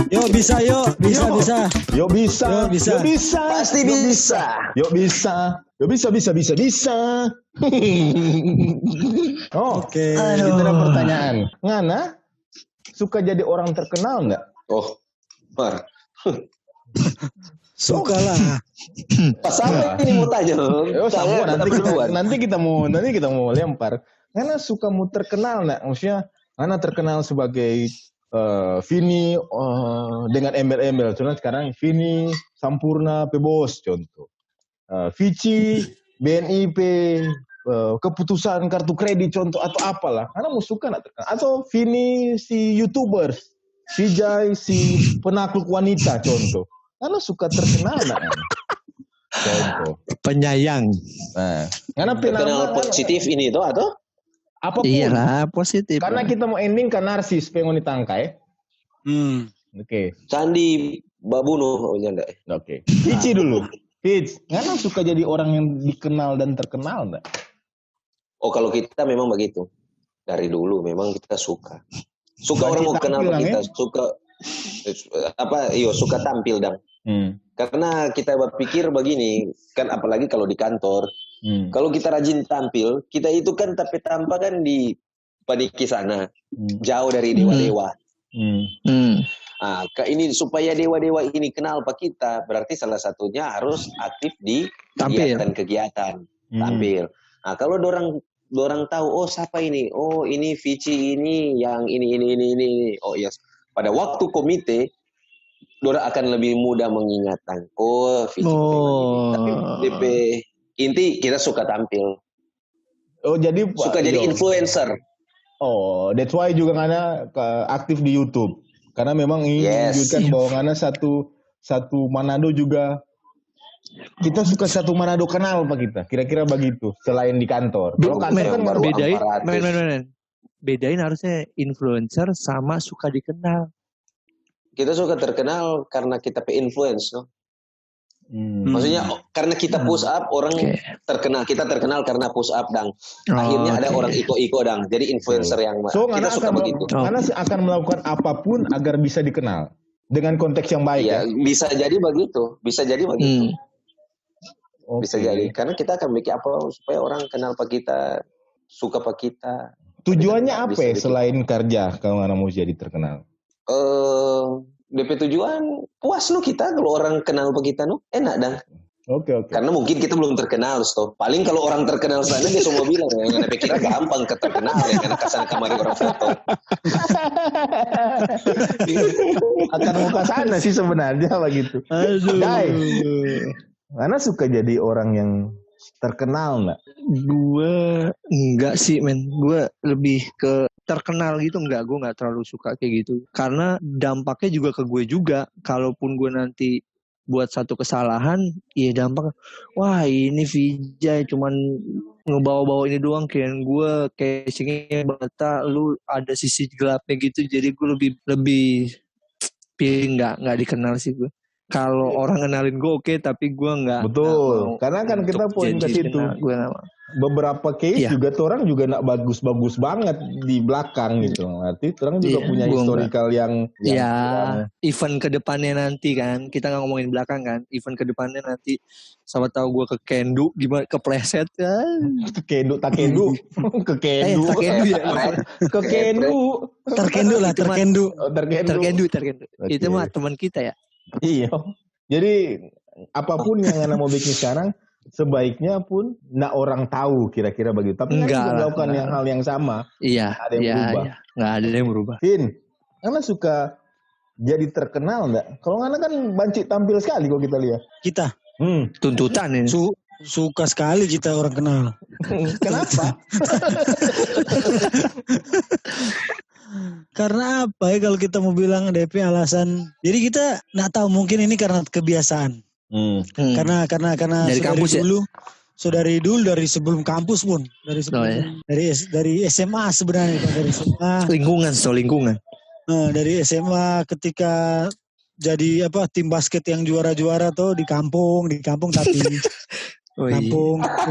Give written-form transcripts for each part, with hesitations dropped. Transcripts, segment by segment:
Yuk bisa, yuk bisa. Yuk bisa. Pasti bisa. Yuk bisa. Bisa. Oh, Oke. Itu ada pertanyaan. Ngana suka jadi orang terkenal nggak? Oh, Mar. Suka lah. Pas apa ini mau tanya? Nanti kita mau lempar. Ngana suka mau terkenal nggak? Maksudnya Ngana terkenal sebagai Vini dengan embel-embel. Contohnya sekarang Vini Sampurna Pebos contoh. Vici BNI keputusan kartu kredit contoh atau apalah. Karena mau suka nggak terkenal. Atau Vini si YouTubers, Vijay si penakluk wanita contoh. Karena suka terkenal nggak? Contoh. Penyayang. Nah, karena terkenal positif ini itu atau? Apapun. Iyalah positif. Karena kita mau ending ke narsis pengen ditangkai. Oke. Candi Babunuh nyanda. Oke. Vici dulu. Vici, karena suka jadi orang yang dikenal dan terkenal enggak? Oh, kalau kita memang begitu. Dari dulu memang kita suka. Suka orang mau kenal kita, suka tampil dang. Karena kita berpikir begini, kan apalagi kalau di kantor. Kalau kita rajin tampil, kita itu kan tapi tanpa kan di paniki sana, jauh dari dewa-dewa. Ini supaya dewa-dewa ini kenal pak kita, berarti salah satunya harus aktif di kegiatan tampil. Nah, kalau dorang tahu, oh siapa ini? Oh ini Vici ini, yang ini. Oh yes. Pada waktu komite, dorang akan lebih mudah mengingatkan. Oh Vici. Tapi DP inti kita suka tampil. Oh jadi suka jadi influencer. Oh, that's why juga Ngana aktif di YouTube. Karena memang ini menunjukkan bahwa Ngana satu Manado juga. Kita suka satu Manado kenal Pak kita. Kira-kira begitu. Selain di kantor. Kalau kantor kan baru bedain harusnya influencer sama suka dikenal. Kita suka terkenal karena kita influence, no? Maksudnya karena kita push up orang terkenal, kita terkenal karena push up dang. Akhirnya ada orang iko dang. Jadi influencer yang kita suka begitu. Karena akan melakukan apapun agar bisa dikenal dengan konteks yang baik. Ya, bisa jadi begitu. Bisa jadi karena kita akan bikin apa supaya orang kenal pak kita, suka pak kita. Tujuannya apa selain kerja kalau Ngana mau jadi terkenal? DP tujuan puas lo kita kalau orang kenal kita no enak dang. Oke. Karena mungkin kita belum terkenal stop. Paling kalau orang terkenal sana dia semua bilang ya DP kita gampang terkenal ya karena kesana kemari orang foto. Akan mau ke sana sih sebenarnya begitu. Guys, Mana suka jadi orang yang terkenal nggak? Gue enggak sih men. Gue lebih ke terkenal gitu enggak. Gue nggak terlalu suka kayak gitu. Karena dampaknya juga ke gue juga. Kalaupun gue nanti buat satu kesalahan, ya dampak. Wah ini Vijay cuman ngebawa-bawa ini doang. Kayak gue casingnya bata. Lu ada sisi gelapnya gitu. Jadi gue lebih pilih nggak dikenal sih gue. Kalau orang kenalin gue oke, tapi gue nggak. Betul, karena kan kita poin ke situ. Beberapa case juga orang juga nggak bagus-bagus banget di belakang gitu. Arti orang juga punya historical yang event kedepannya nanti kan. Kita nggak ngomongin belakang kan. Event kedepannya nanti, sama tahu gue ke Kendu gimana kepleset kan. Ke Kendu. Terkendu lah. Itu mah teman kita ya. Iya. Jadi apapun yang Anda mau bikin sekarang sebaiknya pun nak orang tahu kira-kira begitu. Tapi kan melakukan hal yang sama. Iya. Nggak ada yang berubah. Vin, Anda suka jadi terkenal nggak? Kalau Anda kan banci tampil sekali kalau kita lihat. Kita. Tuntutan ini. Suka sekali kita orang kenal. Kenapa? Karena apa ya kalau kita mau bilang DP alasan. Jadi kita nggak tahu mungkin ini karena kebiasaan. Karena dari kampus dulu. Dari dulu dari sebelum kampus pun. Dari SMA sebenarnya dari SMA. Lingkungan. Dari SMA ketika jadi tim basket yang juara-juara tuh di kampung tapi kampung tim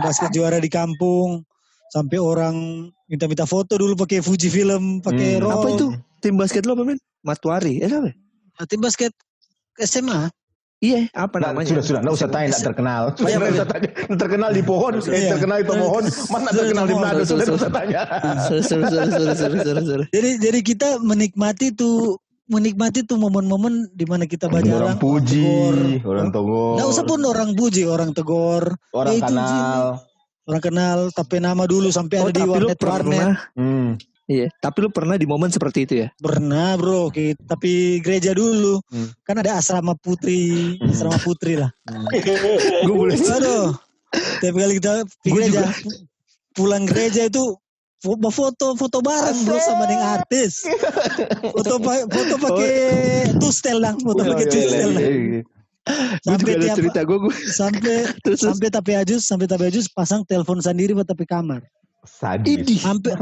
basket juara di kampung. Sampai orang minta foto dulu pakai Fuji Film, pakai roll. Apa itu? Tim basket lo apa men? Matuari, apa? Tim basket SMA. Iya, apa namanya? Sudah, enggak usah tanya, enggak terkenal. Terkenal di pohon, terkenal di pohon, mana terkenal di Manado, sudah usah tanya. Jadi kita menikmti tuh momen-momen di mana kita berjalan. Orang puji, orang tegur. Enggak usah pun orang puji, orang tegur. Orang kenal. Orang kenal, tapi nama dulu sampai ada di warnet. Iya, tapi lu pernah di momen seperti itu ya? Pernah bro, tapi gereja dulu. Kan ada asrama putri lah. Gue boleh. Aduh, tiap kali kita gereja, pulang gereja itu foto bareng bro sama dengan artis. Foto pakai tustel lang, Sampai tiap cerita gue sampai tapi Ajus pasang telepon sendiri buat tapi kamar. Sadis. Hampir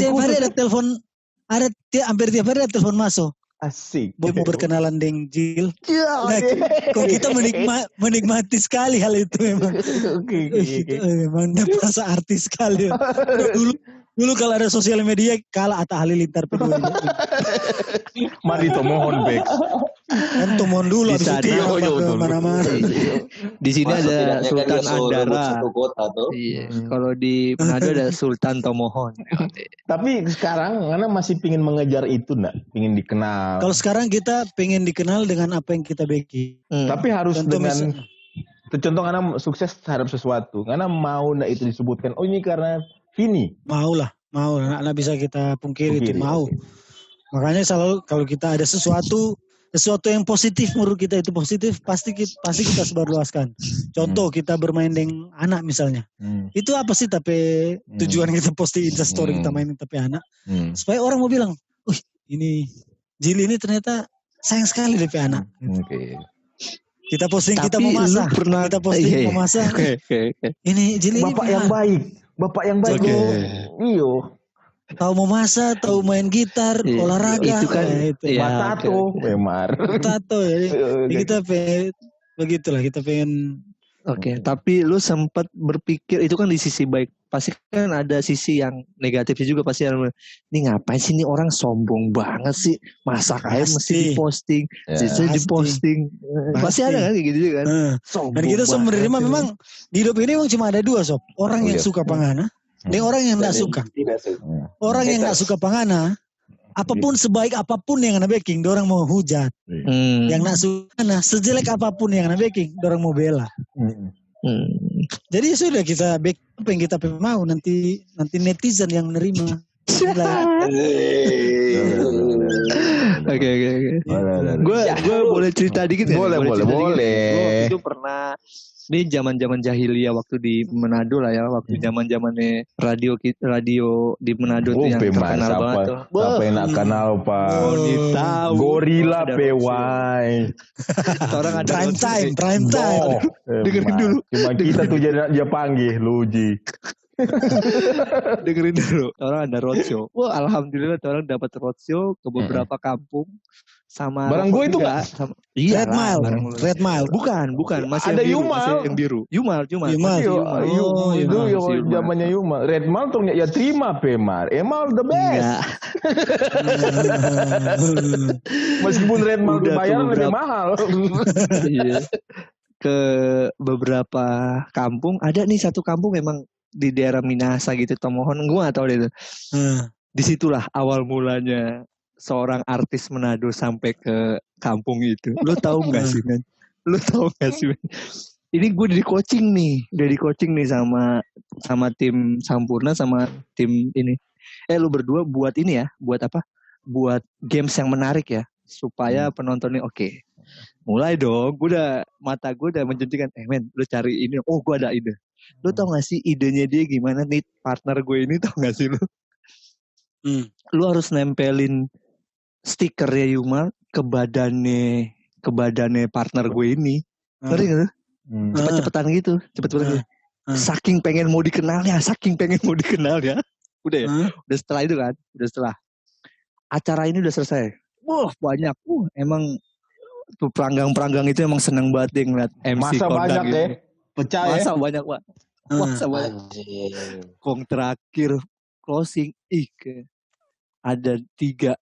tiap hari ada telepon, hampir tiap hari ada telepon masuk. Asik. Mau berkenalan dengan Jill. Nah, kok kita menikmati sekali hal itu memang. Memang merasa artis sekali. Dulu kalau ada sosial media kalah Atta Halilintar peduli. Mari tomohon Bex. Kan tomohon dulu habis itu mana-mana. Di sini ada Sultan Andara. Iya. Kalau di Manado ada Sultan Tomohon. Tapi sekarang Ngana masih pingin mengejar itu enggak? Pingin dikenal. Kalau sekarang kita pengen dikenal dengan apa yang kita bikin. Tapi harus dengan contoh Ngana sukses terhadap sesuatu. Ngana mau enggak itu disebutkan? Oh ini karena Vini. Mau lah. Nggak bisa kita pungkiri itu mau. Makanya selalu kalau kita ada sesuatu yang positif menurut kita itu positif pasti kita sebarluaskan. Contoh kita bermain dengan anak misalnya. Itu apa sih tapi tujuan kita posting Instastory kita main tapi anak supaya orang mau bilang, ini Jill ini ternyata sayang sekali DP anak. Kita posting tapi kita mau masak. Kita posting mau masak. Ini Jill ini Bapak yang baik. Iyo. Tahu mau masak, tahu main gitar, olahraga. Itu kan tato, memar. Tato ya. Kita begitulah kita pengen. Oke, tapi lu sempat berpikir itu kan di sisi baik. Pasti kan ada sisi yang negatifnya juga pasti. Ini ngapain sih ini orang sombong banget sih, masak aja mesti diposting, diposting. Pasti ada kan gitu kan. Dan kita menerima memang di hidup ini memang cuma ada dua sob. Orang yang suka pangana dan orang yang tidak suka. Orang yang tidak suka pangana, apapun sebaik apapun yang anda backing, orang mau hujat. Yang nak suka, sejelek apapun yang anda backing, orang mau bela. Jadi sudah kita back apa yang kita mau nanti netizen yang menerima. Oke. Gue boleh cerita dikit ya? Boleh. Itu pernah. Ini zaman jahiliyah waktu di Manado lah ya, waktu zamannya radio di Manado tuh yang terkenal banget tuh. Siapa yang nak kenal Pak? Gorila PY. Orang ada prime time. Dengerin dulu. Cuma kita tuh dia panggil Luji. Dengerin dulu. Orang ada roadshow. Wah, alhamdulillah orang dapat roadshow ke beberapa kampung. Sama barang gue itu enggak Red Mile bukan masih ada yang biru Yumal itu zamannya Yumal. Red Mile tuh ya terima Pemar Emal the best. Meskipun Red Mile dibayar lebih mahal. Ke beberapa kampung ada nih satu kampung memang di daerah Minahasa gitu Tomohon gue gak tahu deh itu. Disitulah awal mulanya seorang artis Manado sampai ke kampung itu. Lo tahu nggak sih men? Ini gue udah di coaching nih sama tim Sampurna sama tim ini. Lu berdua buat ini ya, buat apa? Buat games yang menarik ya, supaya penontonnya oke. Mulai dong, mata gue udah menjanjikan. Men, lu cari ini. Oh, gue ada ide. Lu tau gak sih idenya dia gimana nih? Partner gue ini tau gak sih lu? Lu harus nempelin stikernya Yumal ke badannya partner gue ini. Ngerti gak? Cepet-cepetan gitu. Saking pengen mau dikenal ya. Udah ya. Udah setelah acara ini udah selesai. Wah banyak. Emang tuh peranggang itu emang seneng banget deh ngeliat MC masa banyak gitu. Pecah masa banyak Pak. Masa banyak. Kong terakhir closing. Ada 3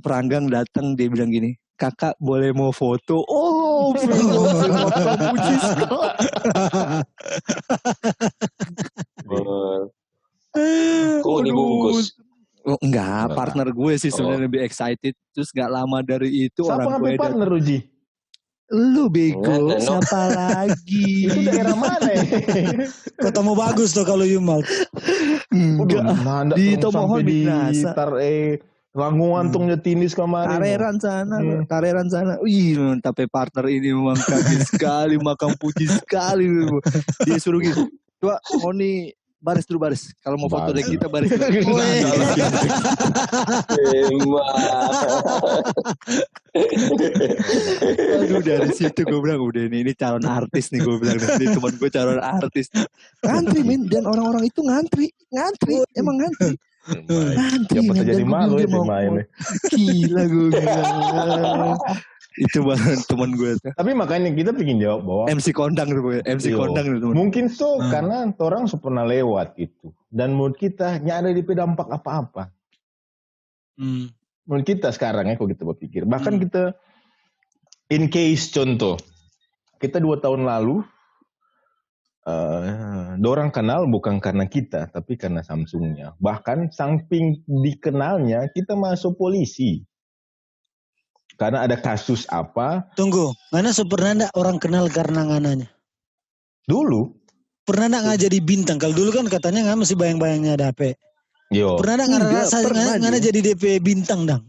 peranggang datang dia bilang gini, kakak boleh mau foto. Oh, makam puji sekali. Kok dibungkus? Oh, enggak, partner gue sih sebenarnya lebih excited. Terus gak lama dari itu siapa orang gue partner Uji? Lu bego, siapa lagi? Itu daerah mana ya? Kotamu bagus tuh kalau Yumal. Enggak, di Tomohon di Rangungan tong Jatinis kemarin. Kareran sana. Wih, tapi partner ini memang kaki sekali, makam puji sekali. Dia suruh gitu. Coba, Oni baris dulu baris. Kalau mau foto dengan kita baris dulu. Aduh, dari situ gue bilang udah ini calon artis nih, gue bilang ini teman gue calon artis. Ngantri men, dan orang-orang itu ngantri, emang ngantri. Siapa jadi malu ya main. Gila gue bilang. Itu bahan teman gue. Tapi makanya kita pengen jawab bahwa MC kondang tuh, kondang tuh. Mungkin tuh karena orang pernah lewat gitu. Dan menurut kita nggak ada di dampak apa-apa. Menurut kita sekarang ya, kalau kita berpikir. Bahkan kita, in case contoh, kita 2 tahun lalu, dorang kenal bukan karena kita, tapi karena Samsungnya. Bahkan samping dikenalnya, kita masuk polisi. Karena ada kasus apa. Tunggu, Ngana pernah enggak orang kenal karena Ngananya? Dulu. Pernah enggak nggak jadi bintang? Kalau dulu kan katanya Ngana masih bayang-bayangnya ada HP. Yo. Pernah enggak ngerasa Ngana jadi DP bintang dang?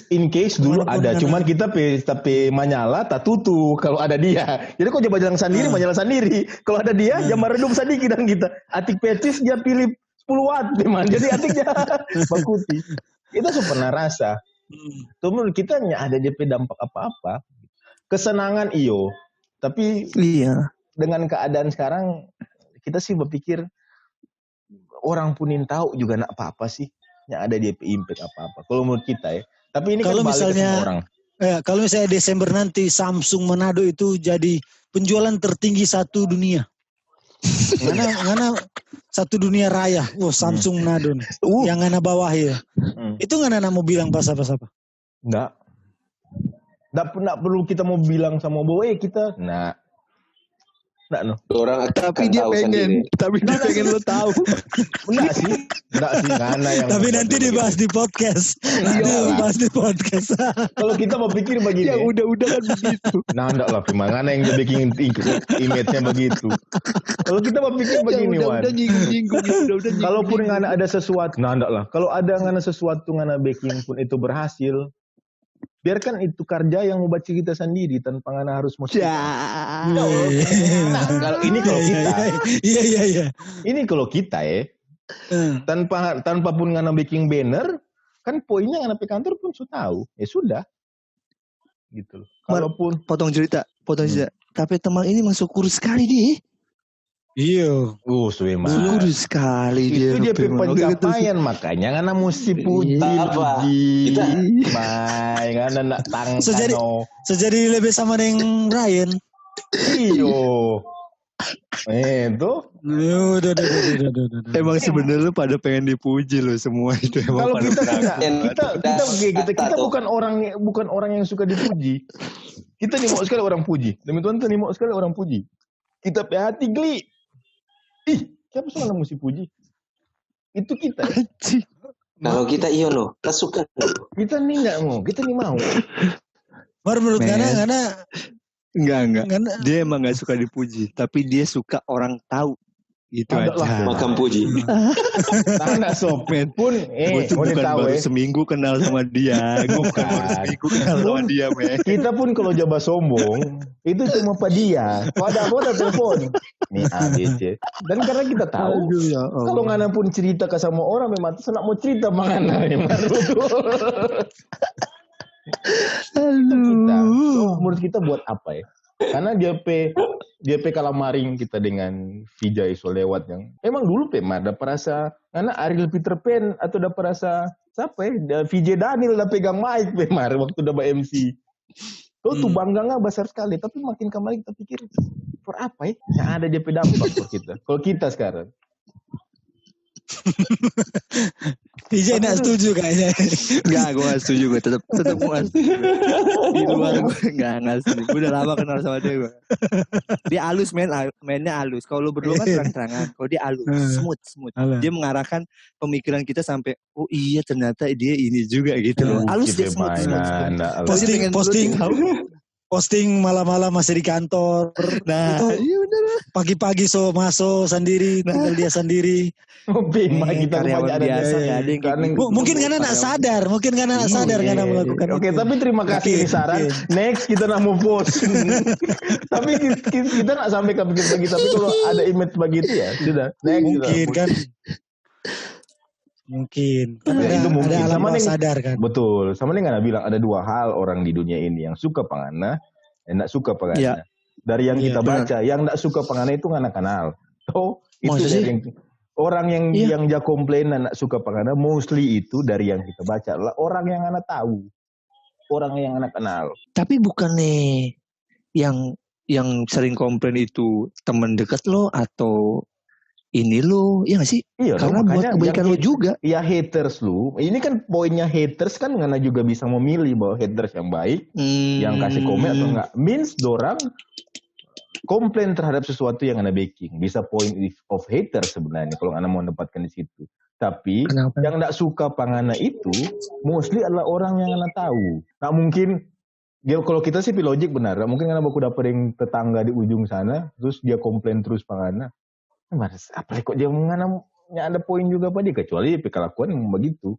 In case dulu ada, cuman kita tapi menyala tak tutu kalau ada dia. Jadi kok coba jalan sendiri, menyala sendiri. Kalau ada dia, ya meredup sedikit dan kita. Atik petis dia pilih 10 watt memang. Jadi atiknya bakuti. Itu pernah rasa. Itu menurut kita nggak ada DP dampak apa-apa. Kesenangan iyo. Tapi dengan keadaan sekarang, kita sih berpikir orang punin tahu juga nak apa-apa sih. Nggak ada DP impact apa-apa. Kalau menurut kita ya. Tapi ini kalau kan balik ke semua orang. Kalau misalnya Desember nanti Samsung Manado itu jadi penjualan tertinggi satu dunia. Ngana satu dunia raya. Samsung Manado nih. Yang Ngana bawah ya. Itu Ngana mau bilang apa? Nggak perlu kita mau bilang sama bahwa kita Nggak no. Orang tapi dia pengen lo tahu. Enggak sih karena yang. Tapi nanti dibahas di podcast. Kalau kita mau pikir begini. Ya udah kan begitu. Enggak lah, gimana yang dia bikin image-nya begitu. Kalau kita mau pikir begini, Wan. Udah nyinggung. Kalaupun nggak ada sesuatu, enggak lah. Kalau ada nggak sesuatu nggak baking pun itu berhasil. Biarkan itu kerja yang mau baca kita sendiri tanpa ngana harus musik. Kalau ini kalau kita. Iya. Ini kalau kita ya. Tanpa pun ngana bikin banner, kan poinnya ngana pe kantor pun sudah tahu. Ya sudah. Gitu loh. Kalaupun potong cerita. Tapi teman ini masuk kurus sekali dia. Iya. Syukur sekali dia. Itu dia pencapaian makanya ngana mesti puji. Kita ngana nak tang. Sejadi lebih sama dengan Ryan. Iyo. Itu. Udah. Emang sebenarnya lu pada pengen dipuji loh semua itu. Kalau kita bukan orang yang suka dipuji. Kita nih mau sekali orang puji. Demi Tuhan nih mau sekali orang puji. Kita hati geli. Siapa suka mesti puji? Itu kita. Kalau kita iya loh, kita suka. Kita nih nggak mau, kita nih mau. Baru menurut Ngana enggak. Dia emang nggak suka dipuji, tapi dia suka orang tahu. Gitu aja. Makam puji. Tanda sopen pun. Gue tuh bukan baru seminggu kenal sama dia. Gue bukan baru seminggu kenal sama dia, men. Kita pun kalau coba sombong, itu cuma pada dia. Ada telepon. Nih ABC. Dan karena kita tahu, kalau ngana pun cerita ke sama orang, memang senang mau cerita mangana. Menurut kita buat apa ya? Karena dia kalah maring kita dengan Vijay so lewat yang emang dulu ada perasa karena Ariel Peter Pan atau ada perasa siapa ya Vijay Daniel udah pegang mic waktu udah MC tuh bangganya besar sekali tapi makin kemarin kita pikir for apa ya yang ada dia dampak for kita kalau kita sekarang Ije nggak setuju kayaknya. Enggak, gue gak setuju. Gue tetap gue gak setuju. Di luar gue gak setuju. Gue udah lama kenal sama dia gue. Dia halus mainnya halus. Kalau lu berdua kan terang-terangan. Kalau dia halus, smooth. Dia mengarahkan pemikiran kita sampai, oh iya ternyata dia ini juga gitu loh. Halus dia smooth. Posting malam-malam masih di kantor. Nah, iya bener. Pagi-pagi masuk sendiri, tinggal dia sendiri. Kita karyawan biasa mungkin karena nak sadar, karena melakukan. Oke, tapi terima kasih saran. Next kita nak mau post. Tapi kita nak sampai ke begitu. Tapi kalau ada image begitu ya sudah. Next mungkin kan. Mungkin. Itu mungkin. Ada alam sadar kan. Betul. Sama dengan bilang ada dua hal orang di dunia ini yang suka pangana dan tak suka pangana. Ya. Dari yang kita baca, yang tak suka pangana itu nggak kenal. Oh, itu yang orang yang dia komplain dan tak suka pangana mostly itu dari yang kita baca adalah orang yang anak tahu, orang yang anak kenal. Tapi bukannya yang sering komplain itu teman dekat lo atau ini lo, ya nggak sih? Iya, karena buat kebaikan lo juga. Ya haters lo. Ini kan poinnya haters kan karena juga bisa memilih bahwa haters yang baik, yang kasih komen atau enggak. Means dorang komplain terhadap sesuatu yang anda backing. Bisa point of haters sebenarnya kalau anda mau mendapatkan di situ. Tapi yang enggak suka pangana itu mostly adalah orang yang anda tahu. Nah mungkin kalau kita sih logik benar. Mungkin anda baku dapat yang tetangga di ujung sana, terus dia komplain terus pangana. Apa kok dia menganamnya ada poin juga pada dia kecuali kelakuan begitu.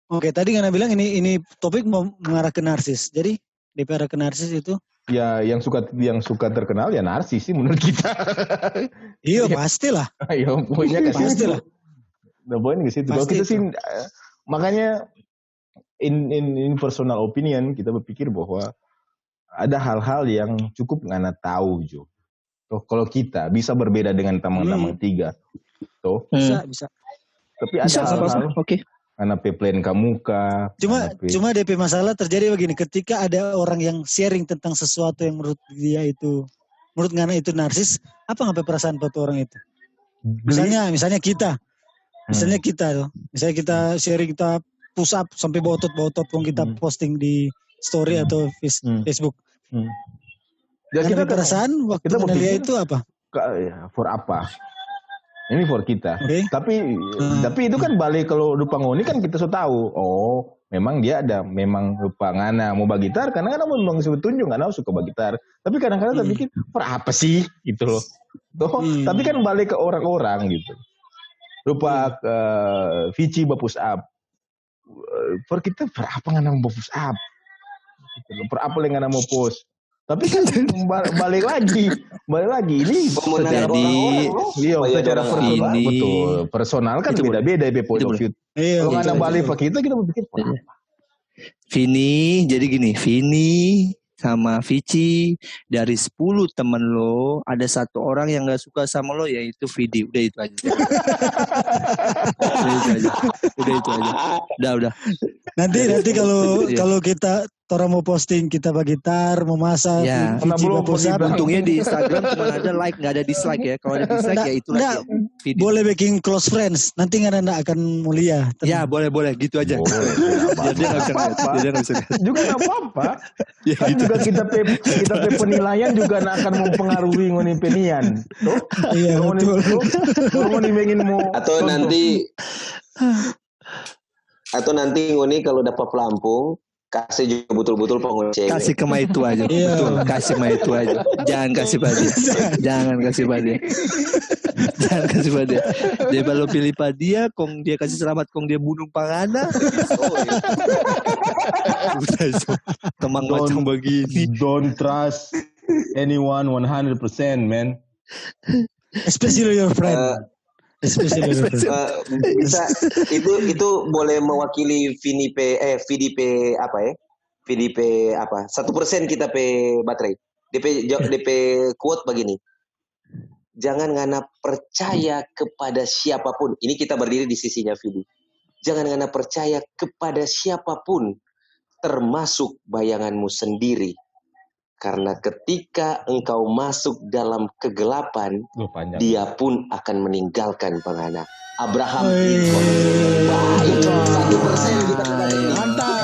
Oke, tadi Ngana bilang ini topik mau mengarah ke narsis. Jadi DP arah ke narsis itu ya yang suka terkenal ya narsis sih menurut kita. Iya, pastilah. Iya, poinnya ke pastilah. Nah, poin ke situ. Kalau kita sih makanya in personal opinion kita berpikir bahwa ada hal-hal yang cukup Ngana tahu Jo. Tuh, kalau kita bisa berbeda dengan tamang-tamang tiga. Tuh. Bisa. Tapi ada hal-hal. Oke. Karena plan kamuka. Cuma DP masalah terjadi begini. Ketika ada orang yang sharing tentang sesuatu yang menurut Ngana itu narsis, apa ngapain perasaan pada orang itu? Misalnya kita. Misalnya kita sharing, kita push up sampai botot kita posting di story atau Facebook. Ya, kita perasaan waktu kita lihat itu apa? For apa? Ini for kita. Okay. Tapi itu kan balik kalau lupa ngoni kan kita sudah tahu. Oh, memang dia ada memang lupa Ngana mau bagitar karena Ngana mau sebut tunjuk Ngana suka bagitar. Tapi kadang-kadang saya pikir for apa sih gitu loh. Tapi kan balik ke orang-orang gitu. Lupa Vici push up. For kita for apa Ngana mau push up? Gitu. For apa Ngana mau post? Tapi kan balik lagi ini secara personal ini betul personal kan beda-beda point of view. Kalau nggak ada balik ke kita berpikir Vini, jadi gini, Vini sama Vici dari 10 temen lo ada satu orang yang nggak suka sama lo yaitu Vidi. Udah itu aja. Udah. Nanti kalau kita orang mau posting kita bagitar, mau masak, untungnya di Instagram cuma ada like, nggak ada dislike ya. Kalau ada dislike ya itu lagi. Boleh bikin close friends, nanti nggak akan mulia. Ya boleh gitu aja. Jadi nggak bisa lihat. Juga nggak apa-apa. Kan juga kita penilaian juga akan mempengaruhi ngoni penian. Iya betul. Atau nanti ngoni kalau dapat pelampung kasih juga betul-betul pengunci. Kasih ke itu aja. Betul, kasih itu aja. Jangan kasih pada dia. Jangan kasih pada dia. Dia kalau pilih pada dia, kong dia kasih selamat, kong dia bunuh pangana. Temang macam begini. Don't trust anyone 100%, man. Bisa Especially itu boleh mewakili VDP apa ya? VDP apa? 1% kita baterai. DP quote begini. Jangan Ngana percaya kepada siapapun. Ini kita berdiri di sisinya Vidi. Jangan Ngana percaya kepada siapapun termasuk bayanganmu sendiri. Karena ketika engkau masuk dalam kegelapan, dia pun akan meninggalkan pengana. Abraham Lincoln. Baik, 1% kita dapat. Mantap.